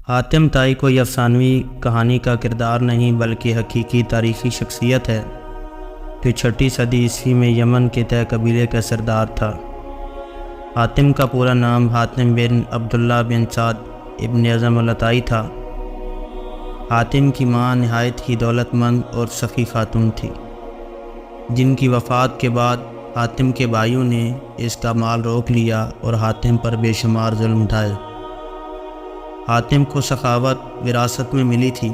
حاتم طائی کوئی افسانوی کہانی کا کردار نہیں بلکہ حقیقی تاریخی شخصیت ہے جو 6 صدی عیسوی میں یمن کے طے قبیلے کا سردار تھا۔ حاتم کا پورا نام حاتم بن عبداللہ بن سعد ابن اعظم الطائی تھا۔ حاتم کی ماں نہایت ہی دولت مند اور سخی خاتون تھی، جن کی وفات کے بعد حاتم کے بھائیوں نے اس کا مال روک لیا اور حاتم پر بے شمار ظلم اٹھائے۔ حاتم کو سخاوت وراثت میں ملی تھی،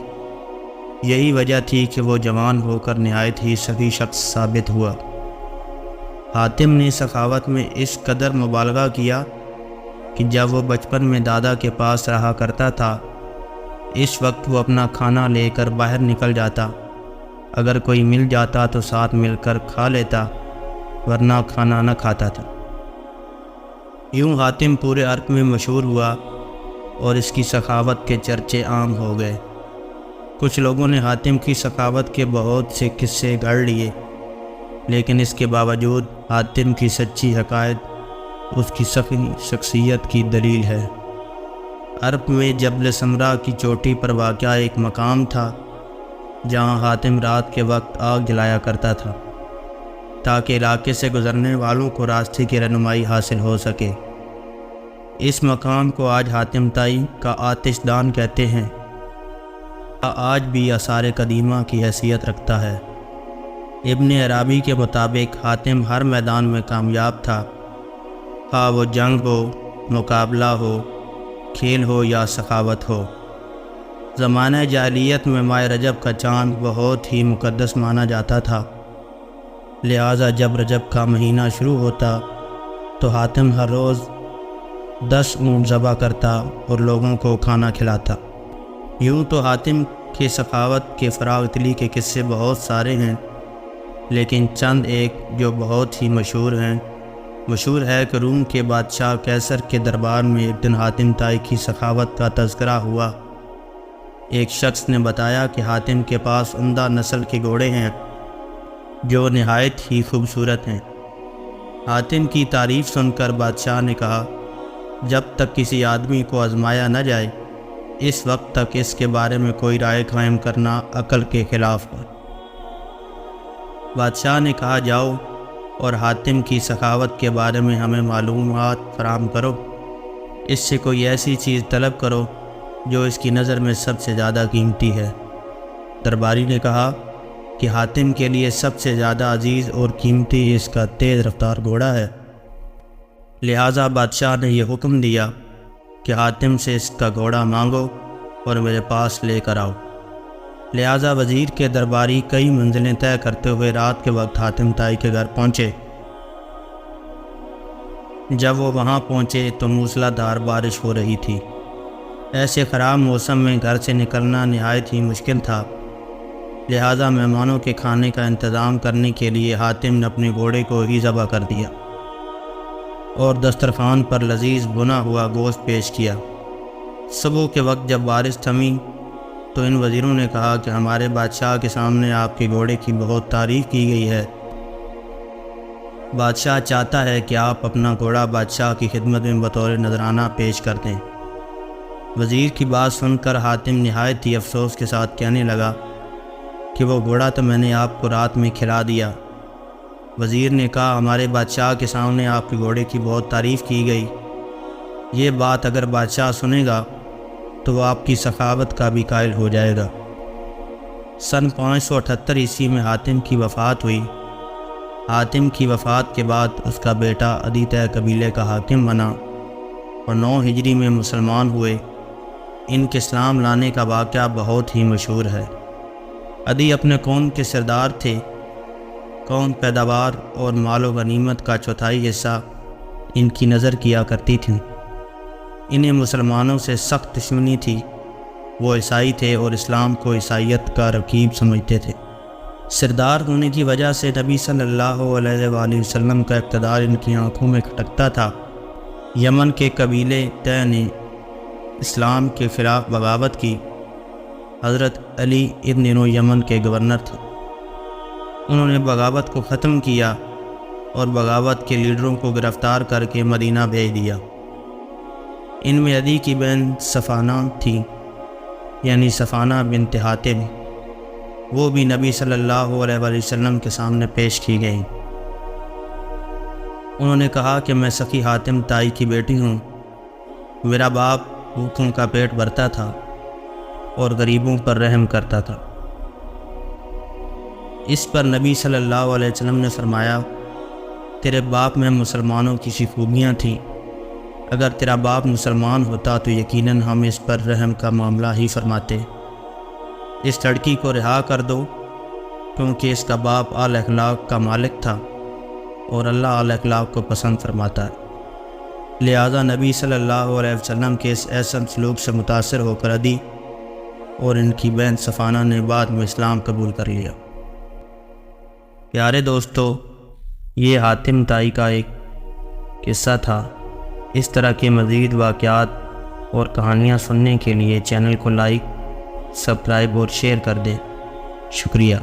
یہی وجہ تھی کہ وہ جوان ہو کر نہایت ہی سخی شخص ثابت ہوا۔ حاتم نے سخاوت میں اس قدر مبالغہ کیا کہ جب وہ بچپن میں دادا کے پاس رہا کرتا تھا، اس وقت وہ اپنا کھانا لے کر باہر نکل جاتا، اگر کوئی مل جاتا تو ساتھ مل کر کھا لیتا، ورنہ کھانا نہ کھاتا تھا۔ یوں حاتم پورے عرب میں مشہور ہوا اور اس کی سخاوت کے چرچے عام ہو گئے۔ کچھ لوگوں نے حاتم کی سخاوت کے بہت سے قصے گھڑ لیے، لیکن اس کے باوجود حاتم کی سچی حقائق اس کی سخی شخصیت کی دلیل ہے۔ عرب میں جبل سمرہ کی چوٹی پر واقع ایک مقام تھا جہاں حاتم رات کے وقت آگ جلایا کرتا تھا تاکہ علاقے سے گزرنے والوں کو راستے کی رہنمائی حاصل ہو سکے۔ اس مقام کو آج حاتم طائی کا آتش دان کہتے ہیں۔ آج بھی آثار قدیمہ کی حیثیت رکھتا ہے۔ ابن عرابی کے مطابق حاتم ہر میدان میں کامیاب تھا، خواہ وہ جنگ ہو، مقابلہ ہو، کھیل ہو یا سخاوت ہو۔ زمانہ جاہلیت میں ماہ رجب کا چاند بہت ہی مقدس مانا جاتا تھا، لہٰذا جب رجب کا مہینہ شروع ہوتا تو حاتم ہر روز 10 اونٹ ذبح کرتا اور لوگوں کو کھانا کھلاتا۔ یوں تو حاتم کے سخاوت کے فراغ دلی کے قصے بہت سارے ہیں، لیکن چند ایک جو بہت ہی مشہور ہے کہ روم کے بادشاہ قیصر کے دربار میں ایک دن حاتم طائی کی سخاوت کا تذکرہ ہوا۔ ایک شخص نے بتایا کہ حاتم کے پاس عمدہ نسل کے گھوڑے ہیں جو نہایت ہی خوبصورت ہیں۔ حاتم کی تعریف سن کر بادشاہ نے کہا، جب تک کسی آدمی کو آزمایا نہ جائے، اس وقت تک اس کے بارے میں کوئی رائے قائم کرنا عقل کے خلاف ہے۔ بادشاہ نے کہا، جاؤ اور حاتم کی سخاوت کے بارے میں ہمیں معلومات فراہم کرو، اس سے کوئی ایسی چیز طلب کرو جو اس کی نظر میں سب سے زیادہ قیمتی ہے۔ درباری نے کہا کہ حاتم کے لیے سب سے زیادہ عزیز اور قیمتی اس کا تیز رفتار گھوڑا ہے، لہٰذا بادشاہ نے یہ حکم دیا کہ حاتم سے اس کا گھوڑا مانگو اور میرے پاس لے کر آؤ۔ لہٰذا وزیر کے درباری کئی منزلیں طے کرتے ہوئے رات کے وقت حاتم طائی کے گھر پہنچے۔ جب وہ وہاں پہنچے تو موسلا دھار بارش ہو رہی تھی۔ ایسے خراب موسم میں گھر سے نکلنا نہایت ہی مشکل تھا، لہٰذا مہمانوں کے کھانے کا انتظام کرنے کے لیے حاتم نے اپنے گھوڑے کو ہی ذبح کر دیا اور دسترخوان پر لذیذ بنا ہوا گوشت پیش کیا۔ صبح کے وقت جب بارش تھمی تو ان وزیروں نے کہا کہ ہمارے بادشاہ کے سامنے آپ کے گھوڑے کی بہت تعریف کی گئی ہے، بادشاہ چاہتا ہے کہ آپ اپنا گھوڑا بادشاہ کی خدمت میں بطور نذرانہ پیش کر دیں۔ وزیر کی بات سن کر حاتم نہایت ہی افسوس کے ساتھ کہنے لگا کہ وہ گھوڑا تو میں نے آپ کو رات میں کھلا دیا۔ وزیر نے کہا، ہمارے بادشاہ کے سامنے آپ کے گھوڑے کی بہت تعریف کی گئی، یہ بات اگر بادشاہ سنے گا تو وہ آپ کی سخاوت کا بھی قائل ہو جائے گا۔ سن 578 عیسوی میں حاتم کی وفات ہوئی۔ حاتم کی وفات کے بعد اس کا بیٹا عدی طے قبیلے کا حاکم بنا اور 9 ہجری میں مسلمان ہوئے۔ ان کے اسلام لانے کا واقعہ بہت ہی مشہور ہے۔ عدی اپنے قوم کے سردار تھے۔ قوم پیداوار اور مال و غنیمت کا چوتھائی حصہ ان کی نظر کیا کرتی تھی۔ انہیں مسلمانوں سے سخت دشمنی تھی۔ وہ عیسائی تھے اور اسلام کو عیسائیت کا رکیب سمجھتے تھے۔ سردار ہونے کی وجہ سے نبی صلی اللہ علیہ وآلہ وسلم کا اقتدار ان کی آنکھوں میں کھٹکتا تھا۔ یمن کے قبیلے طے نے اسلام کے خلاف بغاوت کی۔ حضرت علی ابن نو یمن کے گورنر تھے۔ انہوں نے بغاوت کو ختم کیا اور بغاوت کے لیڈروں کو گرفتار کر کے مدینہ بھیج دیا۔ ان میں عدی کی بہن صفانہ تھی۔ یعنی صفانہ بنت حاتم، وہ بھی نبی صلی اللہ علیہ وآلہ وسلم کے سامنے پیش کی گئیں۔ انہوں نے کہا کہ میں سخی حاتم تائی کی بیٹی ہوں، میرا باپ بھوکوں کا پیٹ بھرتا تھا اور غریبوں پر رحم کرتا تھا۔ اس پر نبی صلی اللہ علیہ وسلم نے فرمایا، تیرے باپ میں مسلمانوں کی سی خوبیاں تھیں، اگر تیرا باپ مسلمان ہوتا تو یقیناً ہم اس پر رحم کا معاملہ ہی فرماتے۔ اس لڑکی کو رہا کر دو، کیونکہ اس کا باپ اعلی اخلاق کا مالک تھا اور اللہ اعلی اخلاق کو پسند فرماتا ہے۔ لہذا نبی صلی اللہ علیہ وسلم کے اس احسن سلوک سے متاثر ہو کر عدی اور ان کی بہن صفانہ نے بعد میں اسلام قبول کر لیا۔ پیارے دوستو، یہ حاتم تائی کا ایک قصہ تھا۔ اس طرح کے مزید واقعات اور کہانیاں سننے کے لیے چینل کو لائک، سبسکرائب اور شیئر کر دیں۔ شکریہ۔